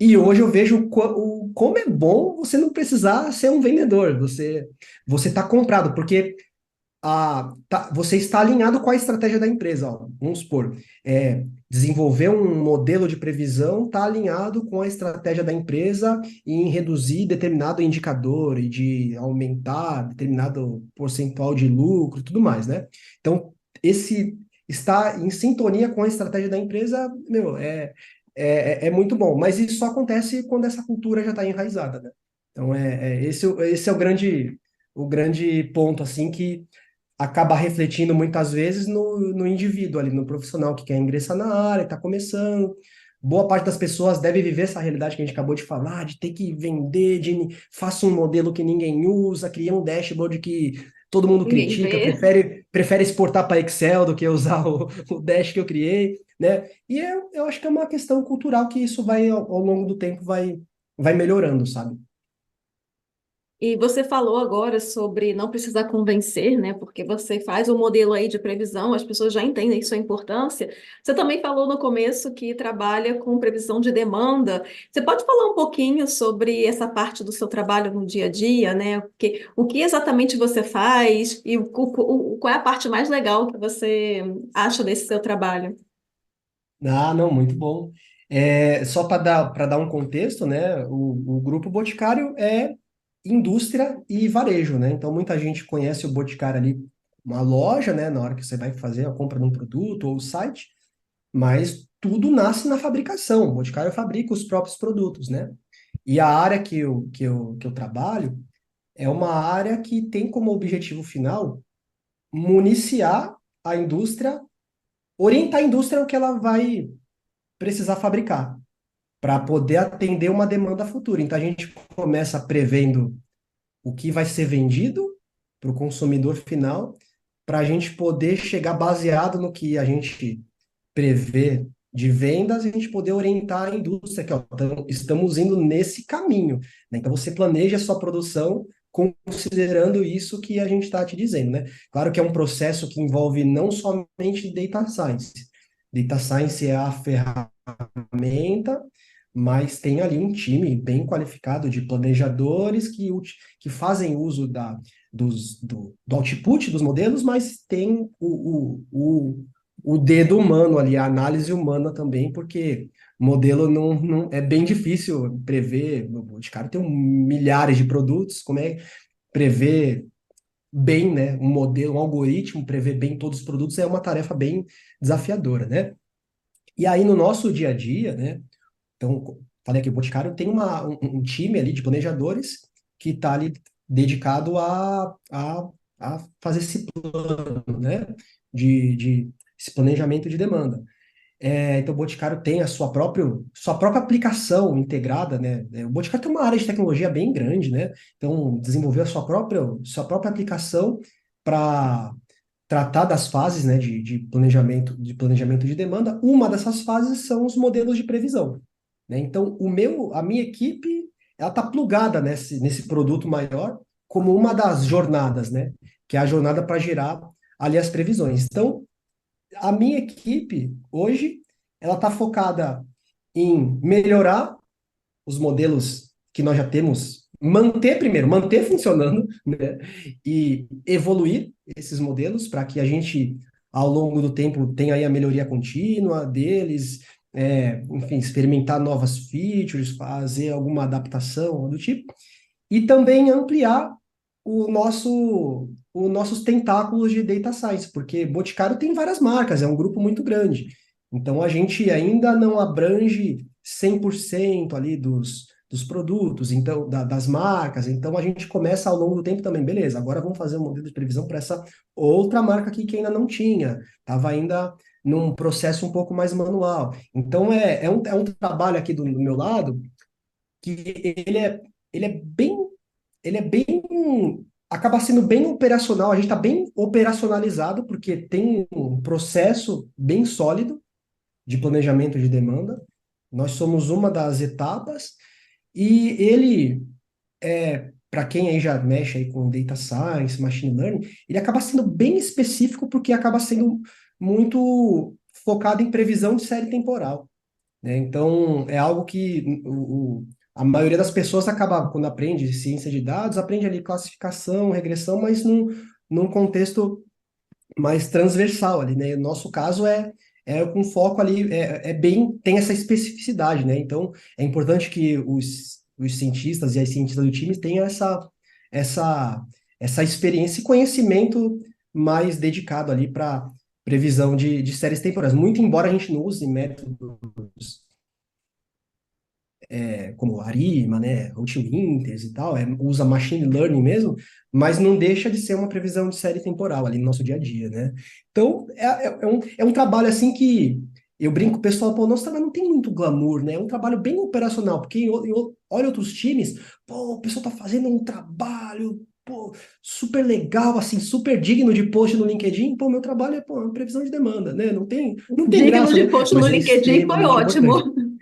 E hoje eu vejo como é bom você não precisar ser um vendedor, você está comprado, porque você está alinhado com a estratégia da empresa. Ó. Vamos supor, desenvolver um modelo de previsão está alinhado com a estratégia da empresa em reduzir determinado indicador e de aumentar determinado percentual de lucro e tudo mais, né? Então, esse estar em sintonia com a estratégia da empresa, meu, é muito bom. Mas isso só acontece quando essa cultura já está enraizada, né? Então, esse é o grande ponto, assim, que acaba refletindo muitas vezes no indivíduo ali, no profissional que quer ingressar na área, está começando. Boa parte das pessoas deve viver essa realidade que a gente acabou de falar, de ter que vender, faça um modelo que ninguém usa, cria um dashboard que todo mundo Ninguém critica, vê. prefere exportar para Excel do que usar o dash que eu criei, né? E eu acho que é uma questão cultural que isso vai, ao longo do tempo, vai melhorando, sabe? E você falou agora sobre não precisar convencer, né? Porque você faz um modelo aí de previsão, as pessoas já entendem sua importância. Você também falou no começo que trabalha com previsão de demanda. Você pode falar um pouquinho sobre essa parte do seu trabalho no dia a dia, né? O que exatamente você faz e qual é a parte mais legal que você acha desse seu trabalho? Ah, não, muito bom. Só para dar um contexto, né? O Grupo Boticário é indústria e varejo, né? Então, muita gente conhece o Boticário ali, uma loja, né? Na hora que você vai fazer a compra de um produto ou o site, mas tudo nasce na fabricação. O Boticário fabrica os próprios produtos, né? E a área que eu trabalho é uma área que tem como objetivo final municiar a indústria, orientar a indústria o que ela vai precisar fabricar, para poder atender uma demanda futura. Então a gente começa prevendo o que vai ser vendido para o consumidor final, para a gente poder chegar baseado no que a gente prevê de vendas e a gente poder orientar a indústria, que ó, estamos indo nesse caminho, né? Então você planeja a sua produção considerando isso que a gente está te dizendo, né? Claro que é um processo que envolve não somente data science. Data science é a ferramenta, mas tem ali um time bem qualificado de planejadores que fazem uso do output dos modelos, mas tem o dedo humano ali, a análise humana também, porque modelo não é bem difícil prever. O Boticário tem milhares de produtos, como é prever bem, né, um modelo, um algoritmo, prever bem todos os produtos é uma tarefa bem desafiadora, né? E aí no nosso dia a dia, né? Então, falei aqui, o Boticário tem um time ali de planejadores que está ali dedicado a fazer esse plano, né? De esse planejamento de demanda. Então, o Boticário tem a sua própria aplicação integrada, né? O Boticário tem uma área de tecnologia bem grande, né? Então, desenvolveu a sua própria aplicação para tratar das fases, né, de planejamento de demanda. Uma dessas fases são os modelos de previsão, né? Então, a minha equipe, ela está plugada nesse produto maior como uma das jornadas, né? Que é a jornada para gerar ali as previsões. Então, a minha equipe hoje, ela está focada em melhorar os modelos que nós já temos, manter funcionando, né? E evoluir esses modelos para que a gente, ao longo do tempo, tenha aí a melhoria contínua deles, enfim, experimentar novas features, fazer alguma adaptação do tipo, e também ampliar os nossos tentáculos de data science, porque Boticário tem várias marcas, é um grupo muito grande. Então a gente ainda não abrange 100% ali dos produtos, então das marcas. Então a gente começa ao longo do tempo também, beleza, agora vamos fazer um modelo de previsão para essa outra marca aqui que ainda não tinha, estava ainda num processo um pouco mais manual. Então é um trabalho aqui do meu lado que ele é bem ele é bem, acaba sendo bem operacional, a gente está bem operacionalizado, porque tem um processo bem sólido de planejamento de demanda. Nós somos uma das etapas, e ele, para quem aí já mexe aí com data science, machine learning, ele acaba sendo bem específico, porque acaba sendo muito focado em previsão de série temporal, né? Então, é algo que a maioria das pessoas acaba, quando aprende ciência de dados, aprende ali classificação, regressão, mas num contexto mais transversal ali, né? No nosso caso é com foco ali, tem essa especificidade, né? Então, é importante que os cientistas e as cientistas do time tenham essa, essa experiência e conhecimento mais dedicado ali para previsão de séries temporais. Muito embora a gente não use métodos como Arima, né, Routine Winters e tal, usa machine learning mesmo, mas não deixa de ser uma previsão de série temporal ali no nosso dia a dia, né? Então, é um trabalho assim que eu brinco com o pessoal, pô, nosso trabalho não tem muito glamour, né? É um trabalho bem operacional, porque olha outros times, pô, o pessoal tá fazendo um trabalho, pô, super legal, assim, super digno de post no LinkedIn, pô, meu trabalho pô, uma previsão de demanda, né? Não tem Digno graça, de né? post no Mas ele é LinkedIn foi extremamente importante. ótimo.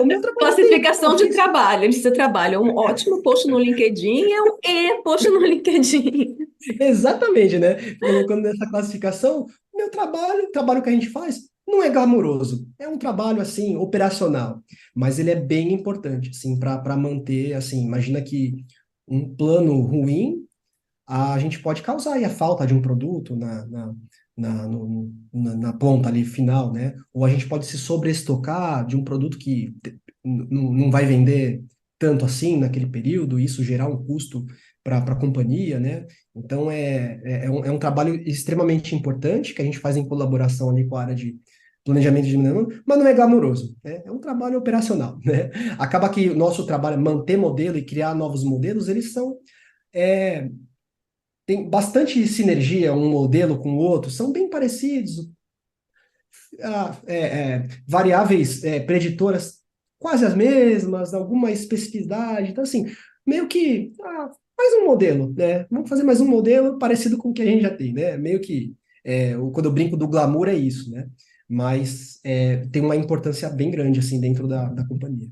O meu trabalho tem, pô, Classificação de fez. trabalho. Você trabalha um ótimo post no LinkedIn e um E post no LinkedIn. Exatamente, né? Colocando nessa classificação, meu trabalho, o trabalho que a gente faz, não é glamouroso. É um trabalho, assim, operacional. Mas ele é bem importante, assim, para manter, assim, imagina que um plano ruim, a gente pode causar aí a falta de um produto na ponta ali final, né? Ou a gente pode se sobreestocar de um produto que não vai vender tanto assim naquele período, e isso gerar um custo para a companhia, né? Então é um trabalho extremamente importante que a gente faz em colaboração ali com a área de planejamento de demanda, mas não é glamouroso, né? É um trabalho operacional, né? Acaba que o nosso trabalho é manter modelo e criar novos modelos, eles são é, tem bastante sinergia um modelo com o outro, são bem parecidos, variáveis preditoras quase as mesmas, alguma especificidade, então assim, meio que mais um modelo, né? Vamos fazer mais um modelo parecido com o que a gente já tem, né? Meio que quando eu brinco do glamour é isso, né? Mas tem uma importância bem grande assim dentro da companhia.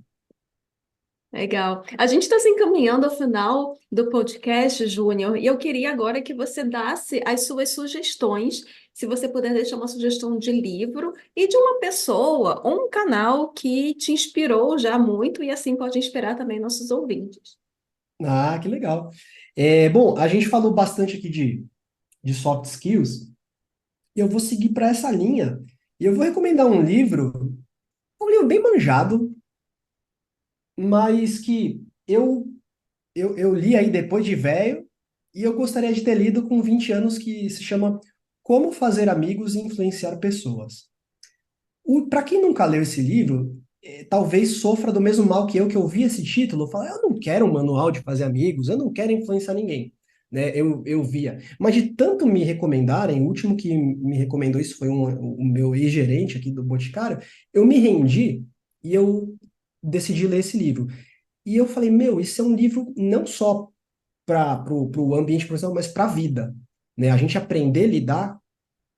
Legal. A gente está se encaminhando ao final do podcast, Júnior, e eu queria agora que você desse as suas sugestões, se você puder deixar uma sugestão de livro e de uma pessoa ou um canal que te inspirou já muito e assim pode inspirar também nossos ouvintes. Ah, que legal. Bom, a gente falou bastante aqui de soft skills, e eu vou seguir para essa linha. E eu vou recomendar um livro bem manjado, mas que eu li aí depois de velho, e eu gostaria de ter lido com 20 anos, que se chama Como Fazer Amigos e Influenciar Pessoas. Para quem nunca leu esse livro, talvez sofra do mesmo mal que eu vi esse título, fala, eu não quero um manual de fazer amigos, eu não quero influenciar ninguém, né? Eu via. Mas de tanto me recomendarem, o último que me recomendou isso foi o meu ex-gerente aqui do Boticário, eu me rendi e eu decidi ler esse livro. E eu falei, meu, isso é um livro não só para o ambiente profissional, mas para a vida, né? A gente aprender a lidar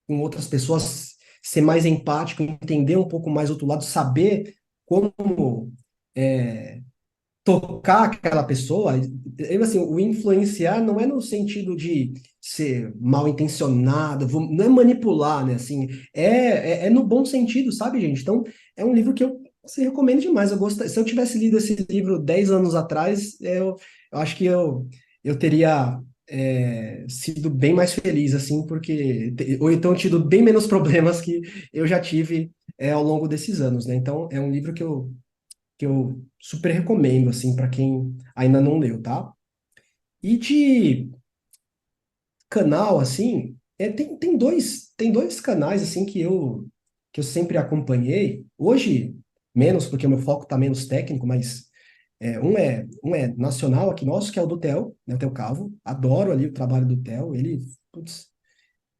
com outras pessoas, ser mais empático, entender um pouco mais do outro lado, saber como é, tocar aquela pessoa. Assim, o influenciar não é no sentido de ser mal intencionado, não é manipular, né? Assim, é no bom sentido, sabe, gente? Então, é um livro que eu se recomendo demais. Se eu tivesse lido esse livro 10 anos atrás, eu acho que eu teria sido bem mais feliz, assim, ou então tido bem menos problemas que eu já tive ao longo desses anos, né? Então, é um livro que eu super recomendo, assim, para quem ainda não leu, tá? E de canal, assim, tem dois canais, assim, que eu sempre acompanhei. Hoje, menos, porque o meu foco tá menos técnico, mas um é nacional aqui nosso, que é o do Theo, né, o Theo Calvo. Adoro ali o trabalho do Theo. Putz,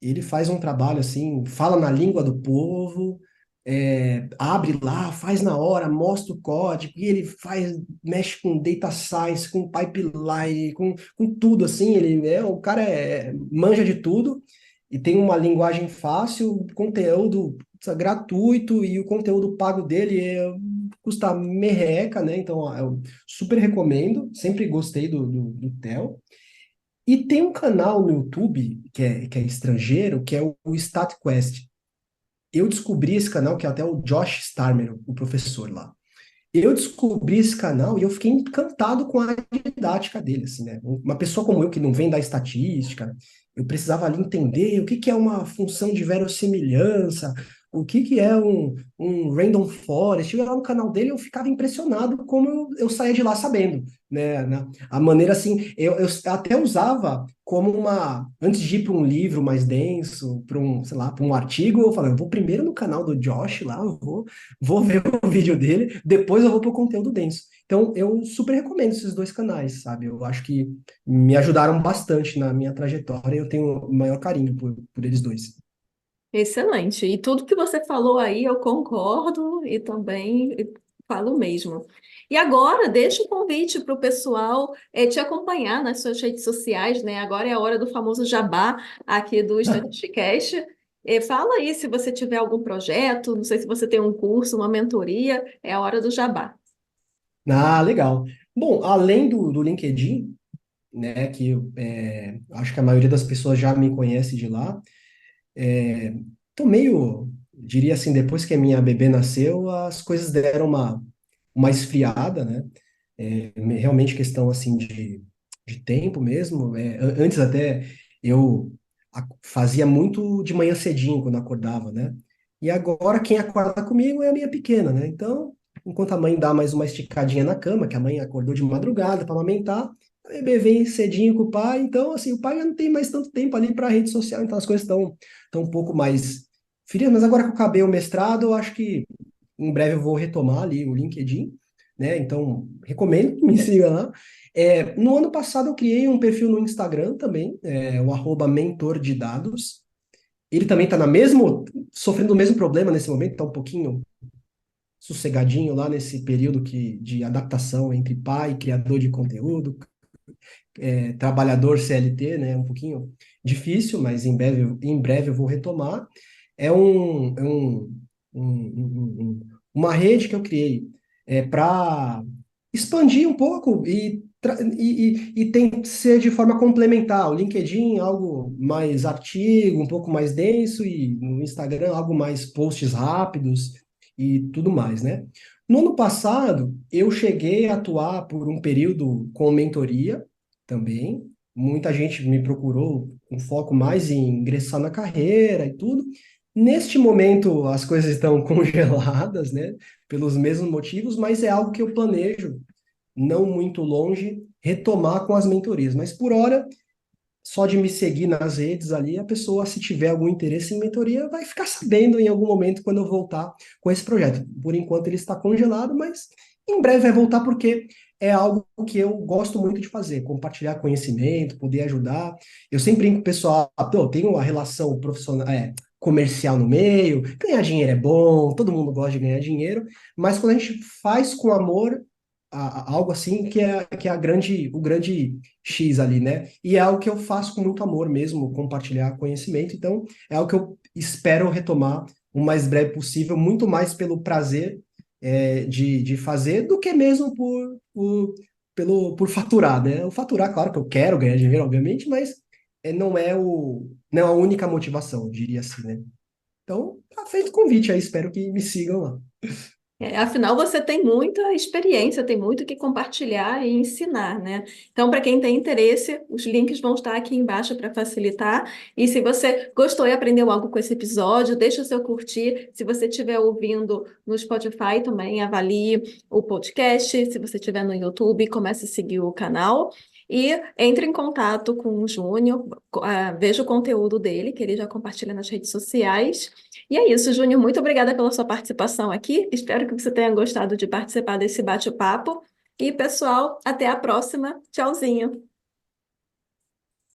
ele faz um trabalho assim, fala na língua do povo, abre lá, faz na hora, mostra o código, e ele mexe com data science, com pipeline, com tudo assim. O cara manja de tudo e tem uma linguagem fácil, conteúdo gratuito, e o conteúdo pago dele custa merreca, né? Então, ó, eu super recomendo, sempre gostei do Theo. E tem um canal no YouTube que é estrangeiro, que é o StatQuest. Eu descobri esse canal, que é até o Josh Starmer, o professor lá. Eu descobri esse canal e eu fiquei encantado com a didática dele, assim, né? Uma pessoa como eu, que não vem da estatística, eu precisava ali entender o que que é uma função de verossimilhança, o que que é um random forest. Eu ia lá no canal dele, eu ficava impressionado como eu saía de lá sabendo, né? A maneira assim, eu até usava como antes de ir para um livro mais denso, para sei lá, para um artigo, eu falei, eu vou primeiro no canal do Josh lá, eu vou ver o vídeo dele, depois eu vou pro conteúdo denso. Então, eu super recomendo esses dois canais, sabe? Eu acho que me ajudaram bastante na minha trajetória e eu tenho o maior carinho por eles dois. Excelente. E tudo que você falou aí, eu concordo e também falo o mesmo. E agora, deixa o convite para o pessoal te acompanhar nas suas redes sociais, né? Agora é a hora do famoso jabá aqui do Statisticast. Fala aí se você tiver algum projeto, não sei se você tem um curso, uma mentoria, é a hora do jabá. Ah, legal. Bom, além do LinkedIn, né, que acho que a maioria das pessoas já me conhece de lá, tô meio, diria assim, depois que a minha bebê nasceu, as coisas deram uma esfriada, né? Realmente questão assim de tempo mesmo. Antes até eu fazia muito de manhã cedinho quando acordava, né? E agora quem acorda comigo é a minha pequena, né? Então, enquanto a mãe dá mais uma esticadinha na cama, que a mãe acordou de madrugada para amamentar, a bebê vem cedinho com o pai. Então, assim, o pai já não tem mais tanto tempo ali para rede social, então as coisas estão um pouco mais frias. Mas agora que eu acabei o mestrado, eu acho que em breve eu vou retomar ali o LinkedIn, né? Então, recomendo que me siga lá. No ano passado eu criei um perfil no Instagram também, o @mentor de dados. Ele também está sofrendo o mesmo problema nesse momento, está um pouquinho sossegadinho lá nesse período de adaptação entre pai, criador de conteúdo, trabalhador CLT, né? Um pouquinho difícil, mas em breve eu vou retomar. É uma rede que eu criei para expandir um pouco e tem que ser de forma complementar. O LinkedIn, algo mais artigo, um pouco mais denso, e no Instagram, algo mais posts rápidos e tudo mais, né? No ano passado, eu cheguei a atuar por um período com mentoria também. Muita gente me procurou com foco mais em ingressar na carreira e tudo. Neste momento, as coisas estão congeladas, né? Pelos mesmos motivos, mas é algo que eu planejo, não muito longe, retomar com as mentorias. Mas por hora, só de me seguir nas redes ali, a pessoa, se tiver algum interesse em mentoria, vai ficar sabendo em algum momento quando eu voltar com esse projeto. Por enquanto ele está congelado, mas em breve vai voltar porque é algo que eu gosto muito de fazer, compartilhar conhecimento, poder ajudar. Eu sempre brinco com o pessoal, pô, eu tenho uma relação profissional, comercial no meio, ganhar dinheiro é bom, todo mundo gosta de ganhar dinheiro, mas quando a gente faz com amor, algo assim que é o grande X ali, né? E é algo que eu faço com muito amor mesmo, compartilhar conhecimento, então é algo que eu espero retomar o mais breve possível, muito mais pelo prazer de fazer do que mesmo por faturar, né? O faturar, claro que eu quero ganhar dinheiro, obviamente, mas não é a única motivação, eu diria assim, né? Então, tá feito o convite aí, espero que me sigam lá. Afinal, você tem muita experiência, tem muito que compartilhar e ensinar, né? Então, para quem tem interesse, os links vão estar aqui embaixo para facilitar. E se você gostou e aprendeu algo com esse episódio, deixa o seu curtir. Se você estiver ouvindo no Spotify, também avalie o podcast. Se você estiver no YouTube, comece a seguir o canal. E entre em contato com o Júnior, veja o conteúdo dele, que ele já compartilha nas redes sociais. E é isso, Júnior. Muito obrigada pela sua participação aqui. Espero que você tenha gostado de participar desse bate-papo. E, pessoal, até a próxima. Tchauzinho.